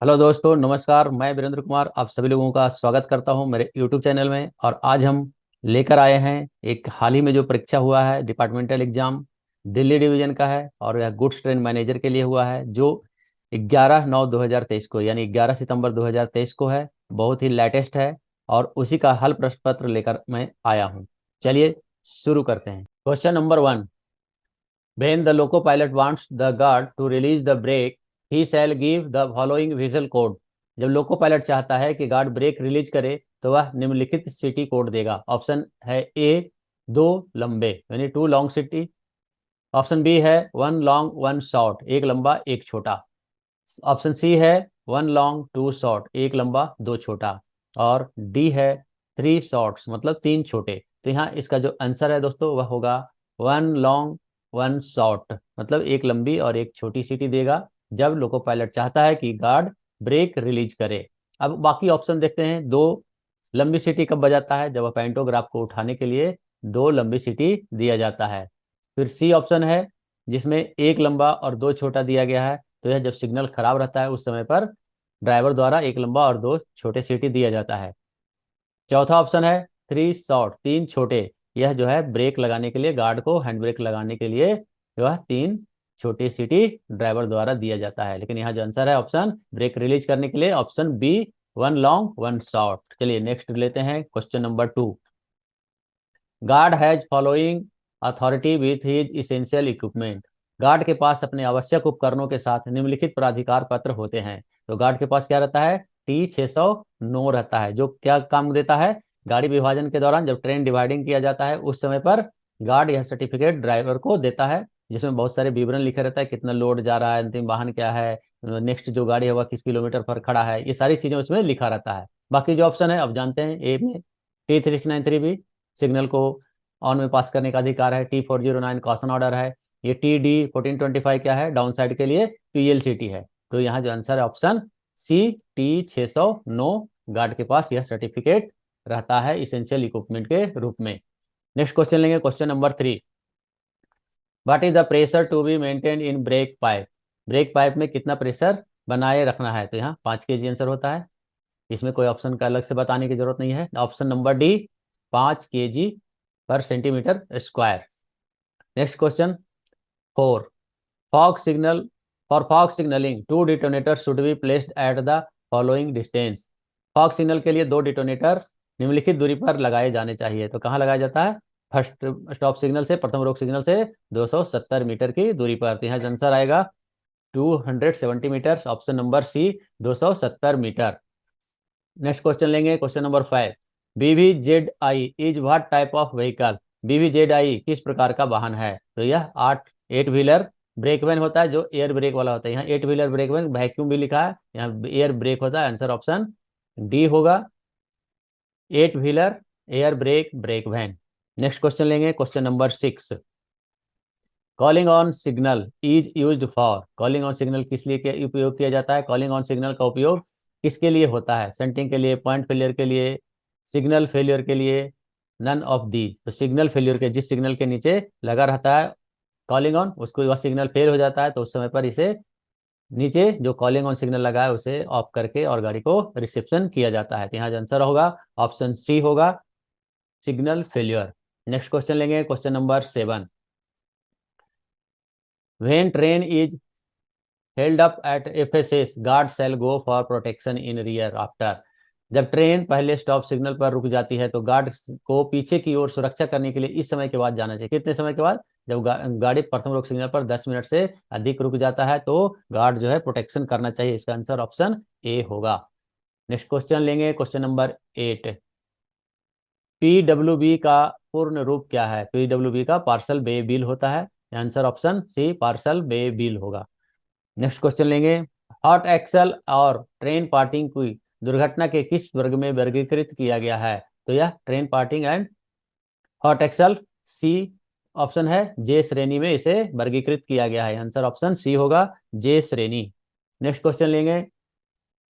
Hello दोस्तों, नमस्कार। मैं वीरेंद्र कुमार आप सभी लोगों का स्वागत करता हूं मेरे यूट्यूब चैनल में। और आज हम लेकर आए हैं एक हाल ही में जो परीक्षा हुआ है, डिपार्टमेंटल एग्जाम दिल्ली डिवीजन का है। और यह गुड्स ट्रेन मैनेजर के लिए हुआ है, जो 11/9/2023 को यानी 11 सितंबर 2023 को है। बहुत ही लेटेस्ट है और उसी का हल प्रश्न पत्र लेकर मैं आया हूँ। चलिए शुरू करते हैं। Question number 1। When the loco pilot wants the guard to release the brake, he shall give the following visual code. जब लोको पायलट चाहता है कि गार्ड ब्रेक रिलीज करे तो वह निम्नलिखित सिटी कोड देगा। ऑप्शन है ए, दो लंबे यानी टू लॉन्ग सिटी। ऑप्शन बी है वन लॉन्ग वन शॉर्ट, एक लंबा एक छोटा। ऑप्शन सी है वन लॉन्ग टू शॉर्ट, एक लंबा दो छोटा। और डी है थ्री शॉर्ट्स, मतलब तीन छोटे। तो यहाँ इसका जो आंसर है दोस्तों वह होगा वन लॉन्ग वन शॉर्ट, मतलब एक लंबी और एक छोटी सीटी देगा जब लोको पायलट चाहता है कि गार्ड ब्रेक रिलीज करे। अब बाकी ऑप्शन देखते हैं। दो लंबी सीटी कब बजाता है? जब पैंटोग्राफ को उठाने के लिए दो लंबी सीटी दिया जाता है। फिर सी ऑप्शन है जिसमें एक लंबा और दो छोटा दिया गया है, तो यह जब सिग्नल खराब रहता है उस समय पर ड्राइवर द्वारा एक लंबा और दो छोटे सीटी दिया जाता है। चौथा ऑप्शन है थ्री शॉर्ट, तीन छोटे। यह जो है ब्रेक लगाने के लिए, गार्ड को हैंड ब्रेक लगाने के लिए जो है तीन छोटी सीटी ड्राइवर द्वारा दिया जाता है। लेकिन यहाँ जो आंसर है ऑप्शन ब्रेक रिलीज करने के लिए option B, one long one short. चलिए नेक्स्ट लेते हैं question number 2। Guard has following authority with his essential equipment. Guard के पास अपने आवश्यक उपकरणों के साथ निम्नलिखित प्राधिकार पत्र होते हैं। तो गार्ड के पास क्या रहता है? T-609 रहता है, जो क्या काम देता है? गाड़ी विभाजन के दौरान जब ट्रेन डिवाइडिंग किया जाता है उस समय पर गार्ड यह सर्टिफिकेट ड्राइवर को देता है, जिसमें बहुत सारे विवरण लिखे रहता है, कितना लोड जा रहा है, अंतिम वाहन क्या है, नेक्स्ट जो गाड़ी है वह किस किलोमीटर पर खड़ा है, ये सारी चीजें उसमें लिखा रहता है। बाकी जो ऑप्शन है अब जानते हैं। ए में T-393B सिग्नल को ऑन में पास करने का अधिकार है। T-409 कॉशन ऑर्डर है। ये TD-1425 क्या है? डाउन साइड के लिए PLCT है। तो यहाँ जो आंसर है ऑप्शन सी, T-609 गार्ड के पास यह सर्टिफिकेट रहता है इसेंशियल इक्विपमेंट के रूप में। नेक्स्ट क्वेश्चन लेंगे, question number 3। What is the pressure to be maintain in brake pipe? Brake pipe में कितना प्रेशर बनाए रखना है? तो यहाँ 5 kg आंसर होता है। इसमें कोई ऑप्शन का अलग से बताने की जरूरत नहीं है। Option number D, 5 kg/cm²। Next question 4। Fog signal, for fog signalling two detonator should be placed at the following distance. Fog signal के लिए दो डिटोनेटर निम्नलिखित दूरी पर लगाए जाने चाहिए। तो कहाँ लगाया जाता है? फर्स्ट स्टॉप सिग्नल से, प्रथम रोक सिग्नल से 270 मीटर की दूरी पर। तो यहाँ आंसर आएगा 270 meter. Option number C, 270 meter. Next question लेंगे, question number 5। BVZI is what type of vehicle? BVZI किस प्रकार का वाहन है? तो यह 8 व्हीलर ब्रेक वैन होता है, जो एयर ब्रेक वाला होता है। यहाँ 8 व्हीलर ब्रेक वैन, वैक्यूम भी लिखा है, यहाँ एयर ब्रेक होता है। आंसर ऑप्शन डी होगा, 8 wheeler air brake brake van. Next question लेंगे, question number 6। Calling on signal is used for. Calling on signal किस लिए उपयोग किया जाता है? कॉलिंग ऑन सिग्नल का उपयोग किसके लिए होता है? सेंटिंग के लिए, पॉइंट फेलियर के लिए, सिग्नल फेलियर के लिए, नन ऑफ दीज। तो सिग्नल फेलियर के, जिस सिग्नल के नीचे लगा रहता है कॉलिंग ऑन, उसको वह सिग्नल फेल हो जाता है तो उस समय पर इसे नीचे जो कॉलिंग ऑन सिग्नल लगा है उसे ऑफ करके और गाड़ी को रिसेप्शन किया जाता है। तो यहाँ आंसर होगा ऑप्शन सी होगा, सिग्नल फेलियर। नेक्स्ट क्वेश्चन लेंगे, question number 7। When train is held up at FSS, guard shall go for protection in rear after। जब ट्रेन पहले स्टॉप सिग्नल पर रुक जाती है तो गार्ड को पीछे की ओर सुरक्षा करने के लिए इस समय के बाद जाना चाहिए। कितने समय के बाद? जब गाड़ी प्रथम रोक सिग्नल पर 10 मिनट से अधिक रुक जाता है तो गार्ड जो है प्रोटेक्शन करना चाहिए। इसका आंसर ऑप्शन ए होगा। नेक्स्ट क्वेश्चन लेंगे, क्वेश्चन नंबर 8। PWB का पूर्ण रूप क्या है? PWB का पार्सल बे बिल होता है। आंसर ऑप्शन सी, पार्सल बे बिल होगा। नेक्स्ट क्वेश्चन लेंगे, हॉट एक्सल और ट्रेन पार्टिंग की दुर्घटना के किस वर्ग में वर्गीकृत किया गया है? तो यह train parting and hot axle C option है, जे श्रेणी में इसे वर्गीकृत किया गया है। आंसर ऑप्शन सी होगा, जे श्रेणी। नेक्स्ट क्वेश्चन लेंगे,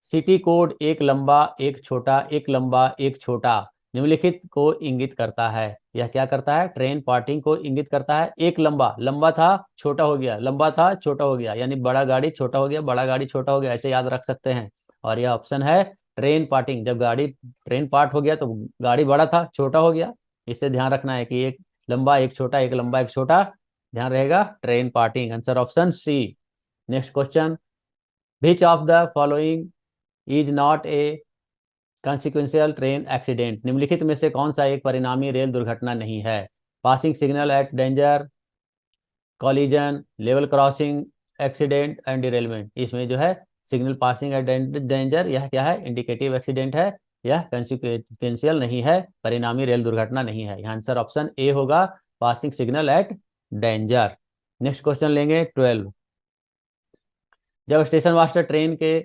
सिटी कोड एक लंबा एक छोटा, एक लंबा एक छोटा निम्नलिखित को इंगित करता है। यह क्या करता है? ट्रेन पार्टिंग को इंगित करता है। एक लंबा, लंबा था छोटा हो गया, लंबा था छोटा हो गया, यानी बड़ा गाड़ी छोटा हो गया, बड़ा गाड़ी छोटा हो गया, ऐसे याद रख सकते हैं। और यह ऑप्शन है ट्रेन पार्टिंग। जब गाड़ी ट्रेन पार्ट हो गया तो गाड़ी बड़ा था छोटा हो गया, इससे ध्यान रखना है कि एक लंबा एक छोटा, एक लंबा एक छोटा, ध्यान रहेगा train parting. Answer option C. Next question, which of the following is not a consequential train accident? निम्नलिखित में से कौन सा एक परिणामी रेल दुर्घटना नहीं है? Passing signal eight danger, collision, level crossing, accident and derailment. इसमें जो है सिग्नल पासिंग एट डेंजर, यह क्या है? इंडिकेटिव एक्सीडेंट है, यह कंसिक्वेंशियल नहीं है, परिणामी रेल दुर्घटना नहीं है। यहाँ आंसर ऑप्शन ए होगा, passing signal eight danger. Next question लेंगे 12। जब स्टेशन मास्टर ट्रेन के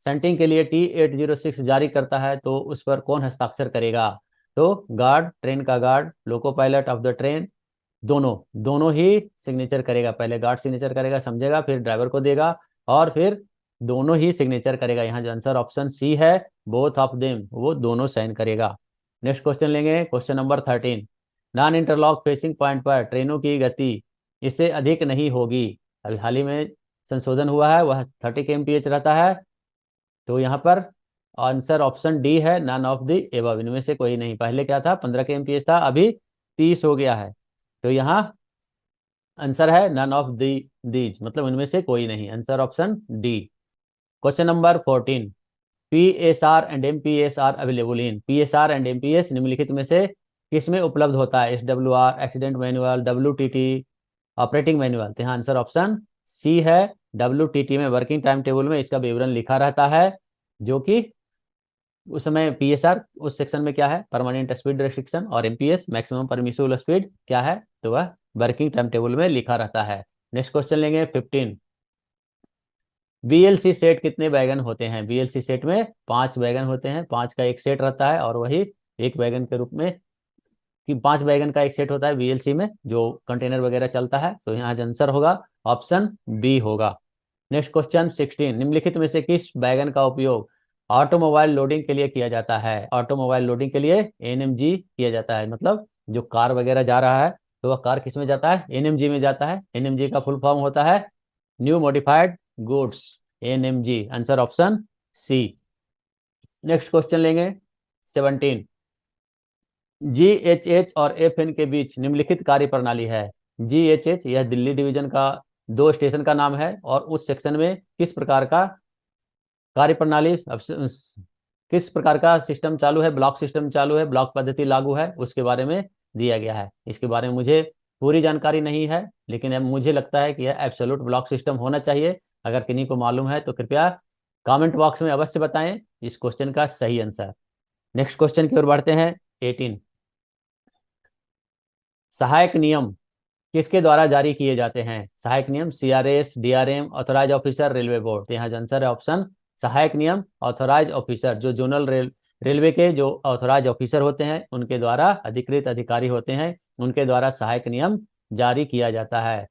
सेंटिंग के लिए T806 जारी करता है तो उस पर कौन हस्ताक्षर करेगा? तो गार्ड, ट्रेन का guard, loco pilot of the train, दोनों दोनों ही सिग्नेचर करेगा। पहले गार्ड सिग्नेचर करेगा, समझेगा, फिर ड्राइवर को देगा, और फिर दोनों ही सिग्नेचर करेगा। यहाँ जो आंसर ऑप्शन सी है, बोथ ऑफ देम, वो दोनों साइन करेगा। नेक्स्ट क्वेश्चन लेंगे, question number 13। Non interlock facing point पर ट्रेनों की गति इससे अधिक नहीं होगी। अभी हाल ही में संशोधन हुआ है, वह 30 kmph रहता है। तो यहाँ पर आंसर ऑप्शन डी है, नन ऑफ द एबव, इनमें से कोई नहीं। पहले क्या था? 15 kmph था, अभी 30 हो गया है। तो यहाँ आंसर है नन ऑफ दीज, मतलब इनमें से कोई नहीं। Answer option D. Question number 14। PSR and MPS are available in? PSR and MPS निम्नलिखित में से किसमें उपलब्ध होता है? SWR, accident manual, WTT, operating manual. तो यहाँ आंसर ऑप्शन सी है, WTT में वर्किंग टाइम टेबल में इसका विवरण लिखा रहता है, जो कि उस समय PSR उस सेक्शन में क्या है? परमानेंट स्पीड रेस्ट्रिक्शन, और MPS मैक्सिमम परमिसिबल स्पीड क्या है? तो वह वर्किंग टाइम टेबल में लिखा रहता है। नेक्स्ट क्वेश्चन लेंगे 15। BLC सेट कितने वैगन होते हैं? BLC सेट में 5 वैगन होते हैं, 5 का एक सेट रहता है, और वही एक वैगन के रूप में कि 5 वैगन का एक सेट होता है BLC में, जो कंटेनर वगैरह चलता है। तो यहाँ आंसर होगा ऑप्शन बी होगा। Next question 16। निम्नलिखित में से किस वैगन का उपयोग ऑटोमोबाइल लोडिंग के लिए किया जाता है? ऑटोमोबाइल लोडिंग के लिए NMG किया जाता है, मतलब जो कार वगैरह जा रहा है तो वह कार किस में जाता है? NMG में जाता है। NMG का फुल फॉर्म होता है new modified goods, NMG। Answer option C. Next question लेंगे 17। GHH और FN के बीच निम्नलिखित कार्य प्रणाली है? GHH यह दिल्ली डिवीजन का 2 स्टेशन का नाम है, और उस सेक्शन में किस प्रकार का कार्य प्रणाली, किस प्रकार का सिस्टम चालू है? ब्लॉक सिस्टम चालू है, ब्लॉक पद्धति लागू है, उसके बारे में दिया गया है। इसके बारे में मुझे पूरी जानकारी नहीं है, लेकिन अब मुझे लगता है कि यह एब्सोल्यूट ब्लॉक सिस्टम होना चाहिए। अगर किन्हीं को मालूम है तो कृपया कमेंट बॉक्स में अवश्य बताएं इस क्वेश्चन का सही आंसर। नेक्स्ट क्वेश्चन की ओर बढ़ते हैं 18। सहायक नियम किसके द्वारा जारी किए जाते हैं? सहायक नियम CRS, DRM, authorise officer, railway board. तो यहाँ जो आंसर है ऑप्शन सहायक नियम, ऑथराइज ऑफिसर, जो जोनल रेलवे के जो ऑथराइज ऑफिसर होते हैं उनके द्वारा, अधिकृत अधिकारी होते हैं, उनके द्वारा सहायक नियम जारी किया जाता है।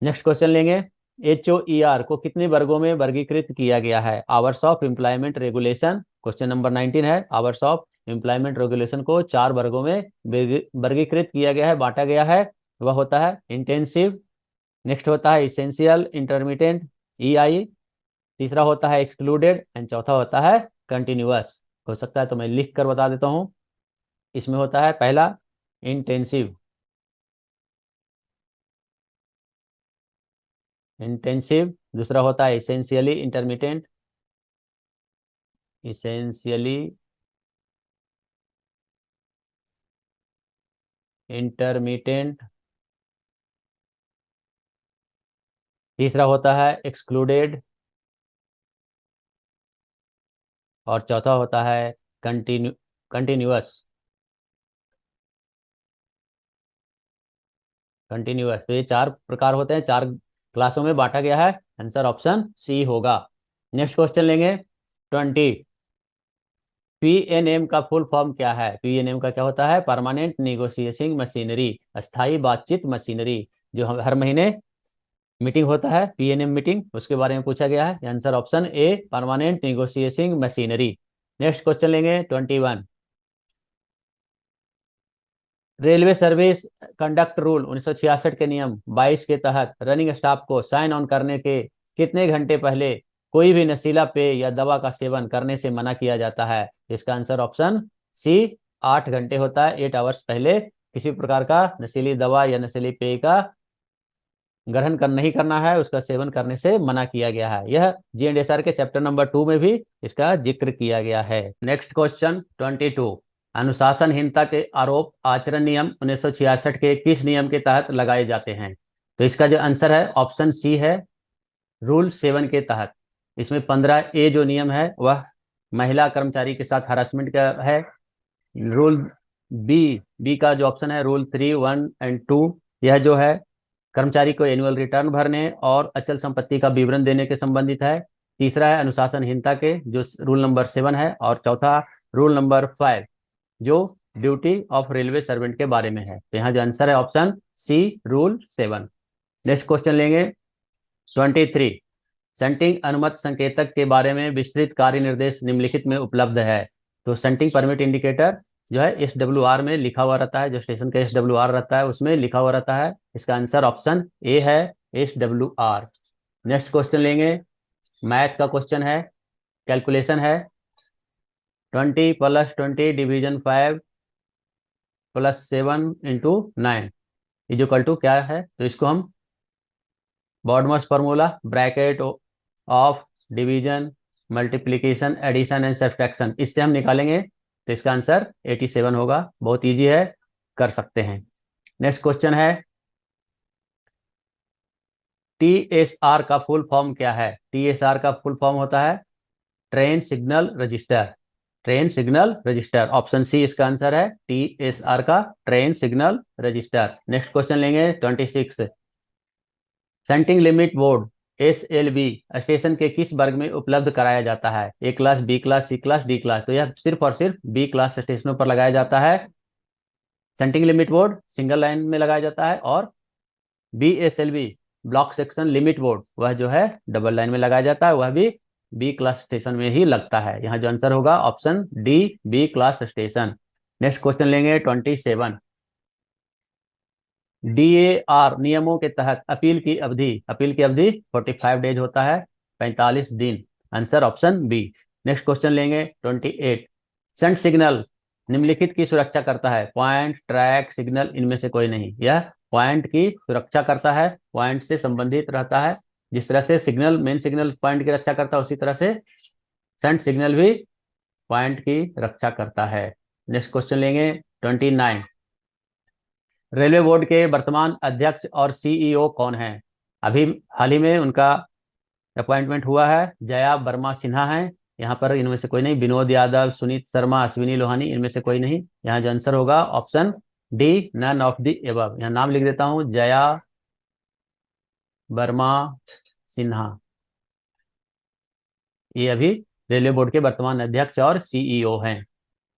नेक्स्ट क्वेश्चन लेंगे, HOER को कितने वर्गों में वर्गीकृत किया गया है? Hours of employment regulation. Question number 19 है, आवर्स ऑफ एम्प्लॉयमेंट रेगुलेशन को 4 वर्गों में वर्गीकृत किया गया है, बांटा गया है। वह होता है इंटेंसिव, नेक्स्ट होता है इसेंशियल, इंटरमीडिएट, EI, तीसरा होता है एक्सक्लूडेड, एंड चौथा होता है कंटिन्यूअस। हो सकता है तो मैं लिख कर बता देता हूँ। इसमें होता है पहला इंटेंसिव, इंटेंसिव, दूसरा होता है इसेंशियली इंटरमीडिएट, इसेंशियली इंटरमीडिएट, तीसरा होता है एक्सक्लूडेड, और चौथा होता है कंटिन्यूअस, कंटिन्यूअस। तो ये 4 प्रकार होते हैं, 4 क्लासों में बांटा गया है। आंसर ऑप्शन सी होगा। नेक्स्ट क्वेश्चन लेंगे 20। PNM का फुल फॉर्म क्या है? PNM का क्या होता है? परमानेंट नेगोशिएटिंग मशीनरी, स्थायी बातचीत मशीनरी। जो हर महीने मीटिंग होता है PNM मीटिंग, उसके बारे में पूछा गया है। Answer option A, permanent negotiating machinery. Next question लेंगे 21। रेलवे सर्विस कंडक्ट रूल 1966 के नियम 22 के तहत रनिंग स्टाफ को साइन ऑन करने के कितने घंटे पहले कोई भी नशीला पेय या दवा का सेवन करने से मना किया जाता है? इसका आंसर ऑप्शन सी 8 घंटे होता है। 8 आवर्स पहले किसी प्रकार का नशीली दवा या नशीली पेय का ग्रहण कर नहीं करना है, उसका सेवन करने से मना किया गया है। यह GNDSR के चैप्टर नंबर 2 में भी इसका जिक्र किया गया है। नेक्स्ट क्वेश्चन 22, अनुशासनहीनता के आरोप आचरण नियम 1966 के किस नियम के तहत लगाए जाते हैं? तो इसका जो आंसर है ऑप्शन सी है, रूल 7 के तहत। इसमें 15A जो नियम है वह महिला कर्मचारी के साथ हरासमेंट का है। रूल बी का जो ऑप्शन है रूल 3, 1 एंड 2, यह जो है कर्मचारी को एनुअल रिटर्न भरने और अचल संपत्ति का विवरण देने के संबंधित है। तीसरा है अनुशासनहीनता के जो रूल नंबर 7 है, और चौथा रूल नंबर 5 जो ड्यूटी ऑफ रेलवे सर्वेंट के बारे में है। तो यहाँ जो आंसर है option C, rule 7। Next question लेंगे 23, सेंटिंग अनुमत संकेतक के बारे में विस्तृत कार्य निर्देश निम्नलिखित में उपलब्ध है। तो सेंटिंग परमिट इंडिकेटर जो है SWR में लिखा हुआ रहता है, जो स्टेशन का SWR रहता है उसमें लिखा हुआ रहता है। इसका आंसर ऑप्शन ए है, SWR। नेक्स्ट क्वेश्चन लेंगे, मैथ का क्वेश्चन है, कैलकुलेशन है। 20 + 20 डिवीजन 5 + 7 × 9 इक्वल टू क्या है? तो इसको हम BODMAS formula, bracket of division, multiplication, addition and subtraction, इससे हम निकालेंगे। तो इसका आंसर 87 होगा। बहुत इजी है, कर सकते हैं। नेक्स्ट क्वेश्चन है, TSR का फुल फॉर्म क्या है? TSR का फुल फॉर्म होता है train signal register. Train signal register, option C इसका आंसर है, TSR का train signal register. Next question लेंगे 26, shunting limit board SLB station के किस वर्ग में उपलब्ध कराया जाता है? A class, B class, C class, D class? तो यह सिर्फ और सिर्फ B क्लास स्टेशनों पर लगाया जाता है। Shunting limit board single line में लगाया जाता है, और BSLB block section limit board वह जो है डबल लाइन में लगाया जाता है, वह भी B क्लास स्टेशन में ही लगता है। यहाँ जो आंसर होगा option D, B class station. Next question लेंगे 27, DAR नियमों के तहत अपील की अवधि 45 डेज होता है, 45 दिन। Answer option B. Next question लेंगे 28, सेंट सिग्नल निम्नलिखित की सुरक्षा करता है? पॉइंट, ट्रैक, सिग्नल, इनमें से कोई नहीं। यह पॉइंट की सुरक्षा करता है, पॉइंट से संबंधित रहता है। जिस तरह से सिग्नल, मेन सिग्नल पॉइंट की रक्षा करता है, उसी तरह से सेंट सिग्नल भी पॉइंट की रक्षा करता है। नेक्स्ट क्वेश्चन लेंगे 29, रेलवे बोर्ड के वर्तमान अध्यक्ष और CEO कौन है? अभी हाल ही में उनका अपॉइंटमेंट हुआ है, जया वर्मा सिन्हा है। यहाँ पर इनमें से कोई नहीं, विनोद यादव, सुनीत शर्मा, अश्विनी लोहानी, इनमें से कोई नहीं। यहाँ जो आंसर होगा option D, none of the above. यहाँ नाम लिख देता हूँ, जया वर्मा सिन्हा, ये अभी रेलवे बोर्ड के वर्तमान अध्यक्ष और CEO हैं।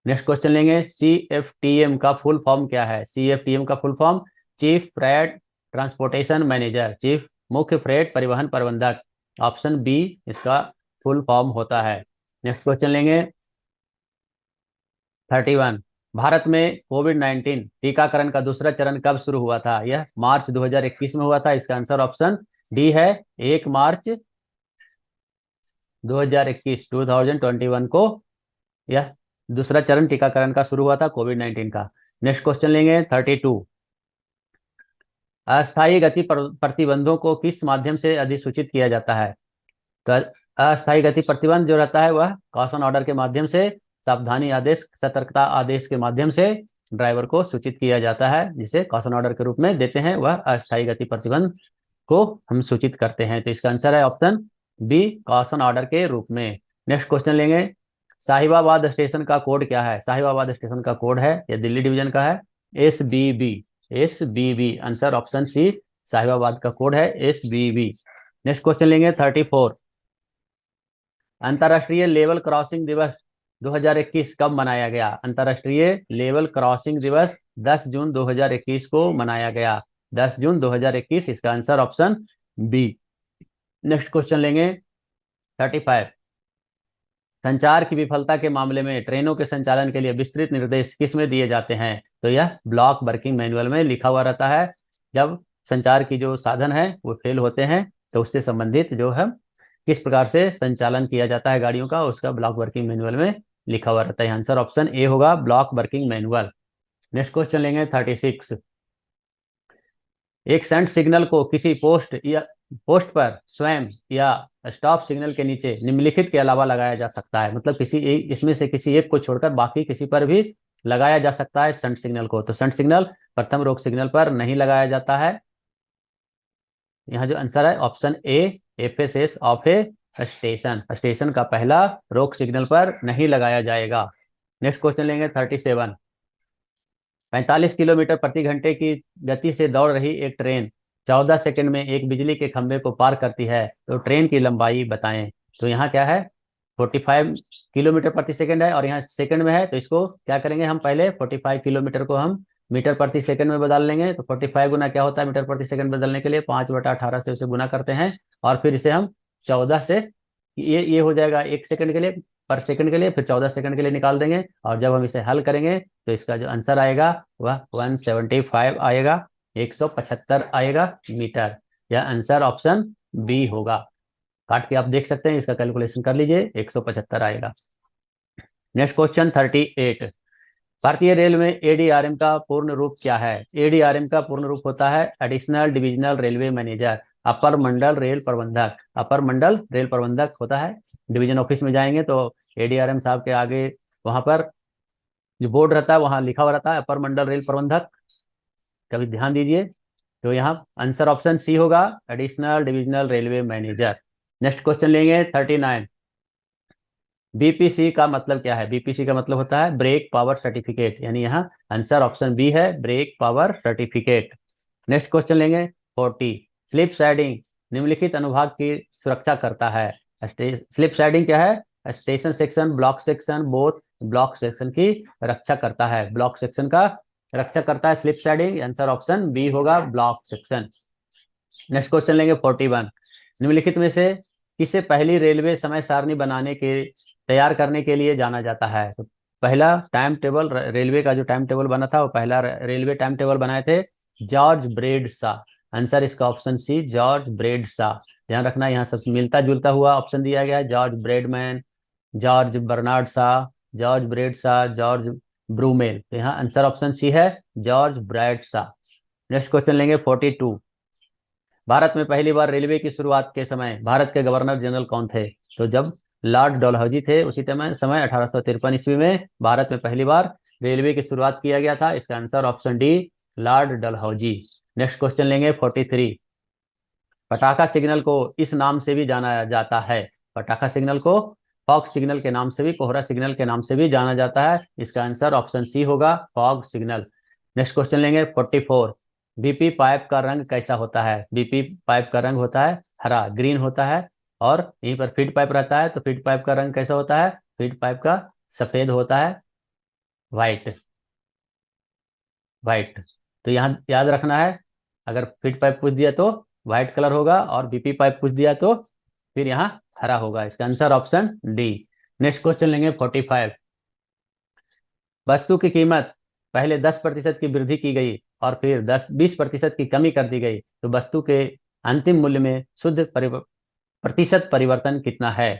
नेक्स्ट क्वेश्चन लेंगे, CFTM का फुल फॉर्म क्या है? CFTM का full form chief freight transportation manager, chief मुख्य फ्रेट परिवहन प्रबंधक। ऑप्शन बी इसका फुल फॉर्म होता है। नेक्स्ट क्वेश्चन लेंगे 31, भारत में कोविड-19 टीकाकरण का दूसरा चरण कब शुरू हुआ था? यह मार्च 2021 में हुआ था। इसका आंसर ऑप्शन डी है, 1 मार्च 2021 को यह दूसरा चरण टीकाकरण का शुरू हुआ था कोविड-19 का। नेक्स्ट क्वेश्चन लेंगे 32, अस्थायी गति प्रतिबंधों को किस माध्यम से अधिसूचित किया जाता है? तो अस्थायी गति प्रतिबंध जो रहता है वह कॉशन ऑर्डर के माध्यम से, सावधानी आदेश, सतर्कता आदेश के माध्यम से ड्राइवर को सूचित किया जाता है, जिसे कॉशन ऑर्डर के रूप में देते हैं, वह अस्थायी गति प्रतिबंध को हम सूचित करते हैं। तो इसका आंसर है ऑप्शन बी, कॉशन ऑर्डर के रूप में। नेक्स्ट क्वेश्चन लेंगे, साहिबाबाद स्टेशन का कोड क्या है? साहिबाबाद स्टेशन का कोड है, यह दिल्ली डिवीजन का है, SBB। Answer option C, Sahibabad का कोड है SBB। नेक्स्ट क्वेश्चन लेंगे 34, अंतर्राष्ट्रीय लेवल क्रॉसिंग दिवस 2021 कब मनाया गया? अंतर्राष्ट्रीय लेवल क्रॉसिंग दिवस 10 जून 2021 को मनाया गया, 10 जून 2021। इसका answer option B. Next question लेंगे 35, संचार की विफलता के मामले में ट्रेनों के संचालन के लिए विस्तृत निर्देश किसमें दिए जाते हैं? तो यह ब्लॉक वर्किंग मैनुअल में लिखा हुआ रहता है। जब संचार की जो साधन है वो फेल होते हैं तो उससे संबंधित जो है किस प्रकार से संचालन किया जाता है गाड़ियों का, उसका ब्लॉक वर्किंग मैनुअल में लिखा हुआ रहता है। आंसर ऑप्शन ए होगा, block working manual. Next question लेंगे 36। एक सेंट सिग्नल को किसी पोस्ट पर स्वयं या स्टॉप सिग्नल के नीचे निम्नलिखित के अलावा लगाया जा सकता है। मतलब इसमें से किसी एक को छोड़कर बाकी किसी पर भी लगाया जा सकता है सेंट सिग्नल को। तो सेंट सिग्नल प्रथम रोक सिग्नल पर नहीं लगाया जाता है। यहाँ जो आंसर है option A, FSS of A station, station का पहला रोक सिग्नल पर नहीं लगाया जाएगा। नेक्स्ट क्वेश्चन लेंगे 37। 45 किलोमीटर प्रति घंटे की गति से दौड़ रही एक ट्रेन 14 सेकंड में एक बिजली के खंभे को पार करती है, तो ट्रेन की लंबाई बताएं। तो यहाँ क्या है, 45 किलोमीटर प्रति सेकंड है और यहाँ सेकंड में है, तो इसको क्या करेंगे हम, पहले 45 किलोमीटर को हम मीटर प्रति सेकंड में बदल लेंगे। तो 45 गुना क्या होता है मीटर प्रति सेकंड बदलने के लिए, 5/18 से उसे गुना करते हैं और फिर इसे हम 14 से, ये हो जाएगा 1 सेकंड के लिए, पर सेकंड के लिए, फिर 14 सेकंड के लिए निकाल देंगे। और जब हम इसे हल करेंगे तो इसका जो आंसर आएगा वह 175 आएगा, 175 आएगा मीटर। यह आंसर ऑप्शन बी होगा। काट के आप देख सकते हैं, इसका कैलकुलेशन कर लीजिए, 175 आएगा। Next question 38। भारतीय रेल में एडीआरएम का पूर्ण रूप क्या है? एडीआरएम का पूर्ण रूप होता है एडिशनल डिविजनल रेलवे मैनेजर, अपर मंडल रेल प्रबंधक। अपर मंडल रेल प्रबंधक होता है। डिवीजन ऑफिस में जाएंगे तो एडीआरएम साहब के आगे वहां पर जो बोर्ड रहता है वहां लिखा हुआ रहता है अपर मंडल रेल प्रबंधक, कभी ध्यान दीजिए। तो यहाँ आंसर ऑप्शन सी होगा, additional divisional railway manager. Next question लेंगे 39। बीपीसी का मतलब क्या है? बीपीसी का मतलब होता है ब्रेक पावर सर्टिफिकेट, यानी यहाँ आंसर ऑप्शन बी है, brake power certificate. Next question लेंगे 40। स्लिप साइडिंग निम्नलिखित अनुभाग की सुरक्षा करता है। स्लिप साइडिंग क्या है? Station section, block section, both block section की रक्षा करता है, ब्लॉक सेक्शन का रक्षा करता है slip siding. Answer option B होगा, ब्लॉक सेक्शन। नेक्स्ट क्वेश्चन लेंगे 41। निम्नलिखित में से किसे पहली रेलवे समय सारणी बनाने के तैयार करने के लिए जाना जाता है? तो पहला टाइम टेबल, रेलवे का जो टाइम टेबल बना था वो पहला रेलवे टाइम टेबल बनाए थे जॉर्ज ब्रेड शा। आंसर इसका ऑप्शन सी, जॉर्ज ब्रेड शा। ध्यान रखना यहाँ सब मिलता जुलता हुआ ऑप्शन दिया गया है, जॉर्ज ब्रेडमैन, जॉर्ज बर्नार्ड शा, जॉर्ज ब्रेड शा, जॉर्ज ब्रूमेल। तो यहाँ आंसर ऑप्शन सी है, जॉर्ज ब्रेड शा। नेक्स्ट क्वेश्चन लेंगे 42। भारत में पहली बार रेलवे की शुरुआत के समय भारत के गवर्नर जनरल कौन थे? तो जब लॉर्ड डलहौजी थे उसी समय 1853 ईस्वी में भारत में पहली बार रेलवे की शुरुआत किया गया था। इसका answer option D, Lord Dalhousie. Next question लेंगे 43। पटाखा सिग्नल को इस नाम से भी जाना जाता है। पटाखा सिग्नल को फॉग सिग्नल के नाम से भी, कोहरा सिग्नल के नाम से भी जाना जाता है। इसका आंसर ऑप्शन सी होगा, फॉग सिग्नल। नेक्स्ट क्वेश्चन लेंगे 44। बीपी पाइप का रंग कैसा होता है? बीपी पाइप का रंग होता है हरा, ग्रीन होता है। और यहीं पर फीड पाइप रहता है, तो फीड पाइप का रंग कैसा होता है? फीड पाइप का सफेद होता है, व्हाइट, व्हाइट। तो यहाँ याद रखना है, अगर फीड पाइप पूछ दिया तो व्हाइट कलर होगा और बीपी पाइप पूछ दिया तो फिर यहाँ हरा होगा। इसका answer option D. Next question लेंगे 45। वस्तु की कीमत पहले 10% की वृद्धि की गई और फिर 20% की कमी कर दी गई, तो वस्तु के अंतिम मूल्य में शुद्ध प्रतिशत परिवर्तन कितना है?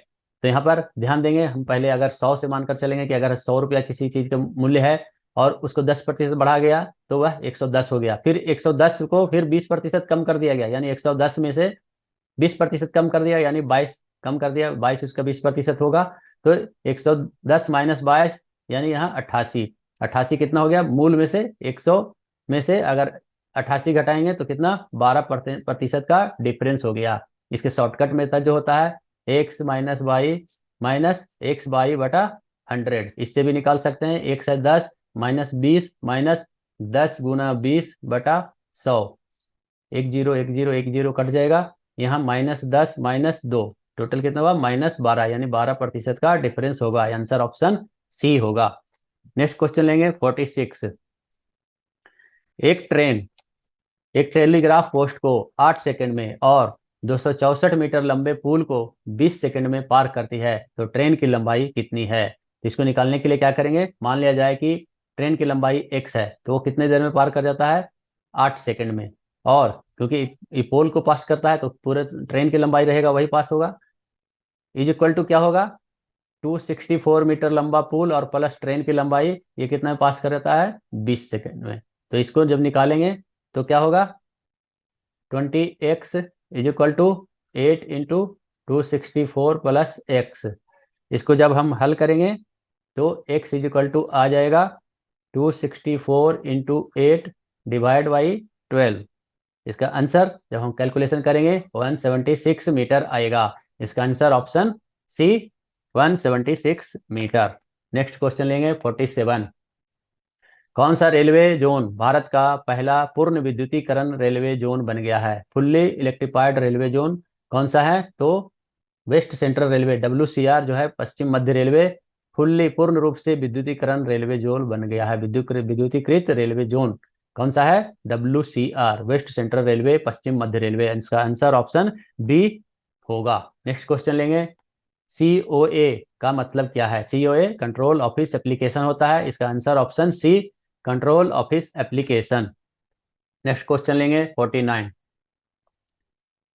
तो यहाँ पर ध्यान देंगे, हम पहले अगर 100 से मानकर चलेंगे कि अगर 100 रुपया किसी चीज का मूल्य है और उसको 10% बढ़ा गया तो वह 110 हो गया। फिर 110 को फिर 20% कम कर दिया गया, यानी 110 में से 20% कम कर दिया, यानी 22 कम कर दिया, 22 उसका 20% होगा। तो 110 माइनस 22 यानी यहाँ 88। 88 कितना हो गया? मूल में से 100 में से अगर 88 घटाएंगे तो कितना? 12% का डिफरेंस हो गया। इसके शॉर्टकट मेथड जो होता है x minus y minus x y बटा 100, इससे भी निकाल सकते हैं। 1 से 10 माइनस 20 माइनस 10 गुना 20 बटा 100, 1 0 1 0 1 0 कट जाएगा। यहाँ -10 -2 टोटल कितना हुआ? -12, यानी 12% का डिफरेंस होगा। आंसर ऑप्शन सी होगा। नेक्स्ट क्वेश्चन लेंगे 46। एक टेलीग्राफ पोस्ट को 8 सेकंड में और 264 मीटर लंबे पुल को 20 सेकंड में पार करती है, तो ट्रेन की लंबाई कितनी है? तो इसको निकालने के लिए क्या करेंगे, मान लिया जाए कि ट्रेन की लंबाई x है, तो वो कितने देर में पार कर जाता है? 8 सेकंड में। और क्योंकि ये पोल को पास करता है तो पूरे ट्रेन की लंबाई रहेगा वही पास होगा। इज इक्वल टू क्या होगा, 264 मीटर लंबा पुल और प्लस ट्रेन की लंबाई, ये कितना में पास कर देता है, 20 सेकेंड में। तो इसको जब निकालेंगे तो क्या होगा, 20x is equal to 8 × 264 plus x। इसको जब हम हल करेंगे तो x इज इक्वल टू आ जाएगा 264 × 8 डिवाइड बाई 12। इसका आंसर जब हम कैलकुलेशन करेंगे 176 मीटर आएगा। इसका answer option C 176 metre. Next question लेंगे 47। कौन सा रेलवे जोन भारत का पहला पूर्ण विद्युतीकरण रेलवे जोन बन गया है, फुल्ली इलेक्ट्रिफाइड रेलवे जोन कौन सा है, तो वेस्ट सेंट्रल रेलवे WCR जो है पश्चिम मध्य रेलवे फुल्ली पूर्ण रूप से विद्युतीकरण रेलवे जोन बन गया है। विद्युतीकृत रेलवे जोन कौन सा है, WCR वेस्ट सेंट्रल रेलवे पश्चिम मध्य रेलवे। इसका आंसर ऑप्शन बी होगा। नेक्स्ट क्वेश्चन लेंगे, COA का मतलब क्या है, COA कंट्रोल ऑफिस एप्लीकेशन होता है। इसका answer option C control office application. Next question लेंगे 49।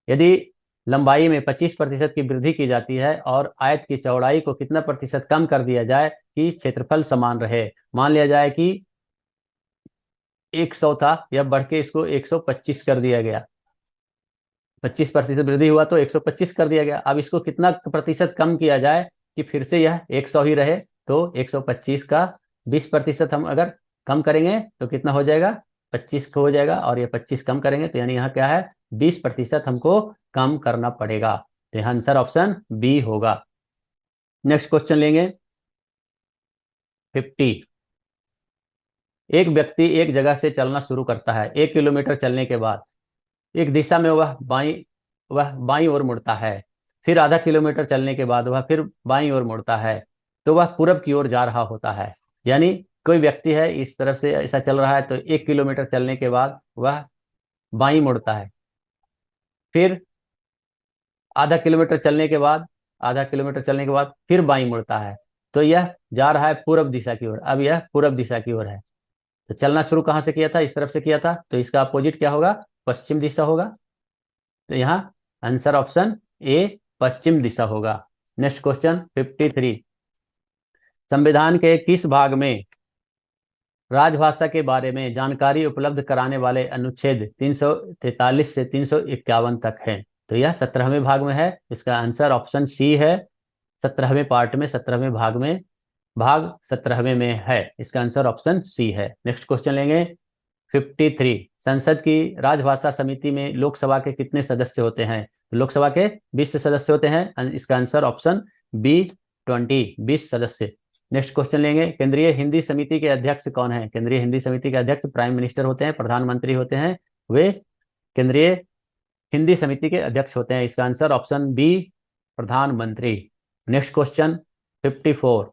यदि लंबाई में 25% की वृद्धि की जाती है और आयत की चौड़ाई को कितना प्रतिशत कम कर दिया जाए कि क्षेत्रफल समान रहे। मान लिया जाए कि 100 था, यह बढ़ के इसको 125 कर दिया गया, 25% वृद्धि हुआ तो 125 कर दिया गया। अब इसको कितना प्रतिशत कम किया जाए कि फिर से यह 100 ही रहे, तो 125 का 20% हम अगर कम करेंगे तो कितना हो जाएगा, 25 हो जाएगा। और ये 25 कम करेंगे तो यानी यहाँ क्या है, 20% हमको कम करना पड़ेगा। तो यहाँ आंसर ऑप्शन बी होगा। नेक्स्ट क्वेश्चन लेंगे 50। एक व्यक्ति एक जगह से चलना शुरू करता है, 1 किलोमीटर चलने के बाद एक दिशा में वह बाईं ओर मुड़ता है। फिर आधा किलोमीटर चलने के बाद वह फिर बाईं ओर मुड़ता है, तो वह पूरब की ओर जा रहा होता है। यानी कोई व्यक्ति है इस तरफ से ऐसा चल रहा है, तो 1 किलोमीटर चलने के बाद वह बाईं मुड़ता है। फिर आधा किलोमीटर चलने के बाद फिर बाईं मुड़ता है, तो यह जा रहा है पूरब दिशा की ओर। अब यह पूरब दिशा की ओर है। तो चलना शुरू कहाँ से किया था, इस तरफ से किया था, तो इसका अपोजिट क्या होगा, पश्चिम दिशा होगा। तो यहाँ आंसर ऑप्शन ए पश्चिम दिशा होगा। Next question 53। संविधान के किस भाग में राजभाषा के बारे में जानकारी उपलब्ध कराने वाले अनुच्छेद 343 से 351 तक हैं। तो यह 17वें भाग में है। इसका आंसर ऑप्शन सी है, 17वें पार्ट में, 17वें भाग में, भाग 17वें में है। इसका आंसर ऑप्शन सी है। नेक्स्ट क्वेश्चन लेंगे 53। संसद की राजभाषा समिति में लोकसभा के कितने सदस्य होते हैं, लोकसभा के 20 सदस्य होते हैं। इसका आंसर ऑप्शन बी 20 सदस्य। नेक्स्ट क्वेश्चन लेंगे, केंद्रीय हिंदी समिति के अध्यक्ष कौन है, केंद्रीय हिंदी समिति के अध्यक्ष प्राइम मिनिस्टर होते हैं, प्रधानमंत्री होते हैं, वे केंद्रीय हिंदी समिति के अध्यक्ष होते हैं। इसका आंसर ऑप्शन बी प्रधानमंत्री। Next question 54।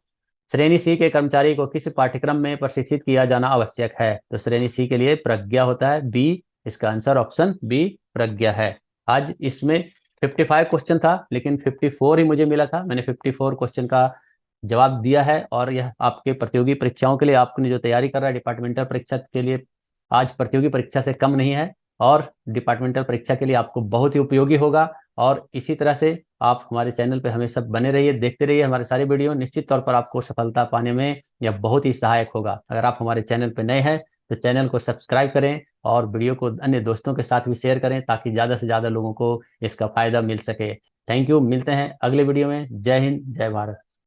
श्रेणी सी के कर्मचारी को किस पाठ्यक्रम में प्रशिक्षित किया जाना आवश्यक है, तो श्रेणी सी के लिए प्रज्ञा होता है, बी। इसका आंसर ऑप्शन बी प्रज्ञा है। आज इसमें 55 क्वेश्चन था, लेकिन 54 ही मुझे मिला था। मैंने 54 क्वेश्चन का जवाब दिया है। और यह आपके प्रतियोगी परीक्षाओं के लिए, आपने जो तैयारी कर रहा है डिपार्टमेंटल परीक्षा के लिए, आज प्रतियोगी परीक्षा से कम नहीं है और डिपार्टमेंटल परीक्षा के लिए आपको बहुत ही उपयोगी होगा। और इसी तरह से आप हमारे चैनल पे हमेशा बने रहिए, देखते रहिए हमारे सारे वीडियो। निश्चित तौर पर आपको सफलता पाने में यह बहुत ही सहायक होगा। अगर आप हमारे चैनल पे नए हैं तो चैनल को सब्सक्राइब करें और वीडियो को अन्य दोस्तों के साथ भी शेयर करें, ताकि ज़्यादा से ज़्यादा लोगों को इसका फायदा मिल सके। Thank you. मिलते हैं अगले वीडियो में। जय हिंद, जय भारत।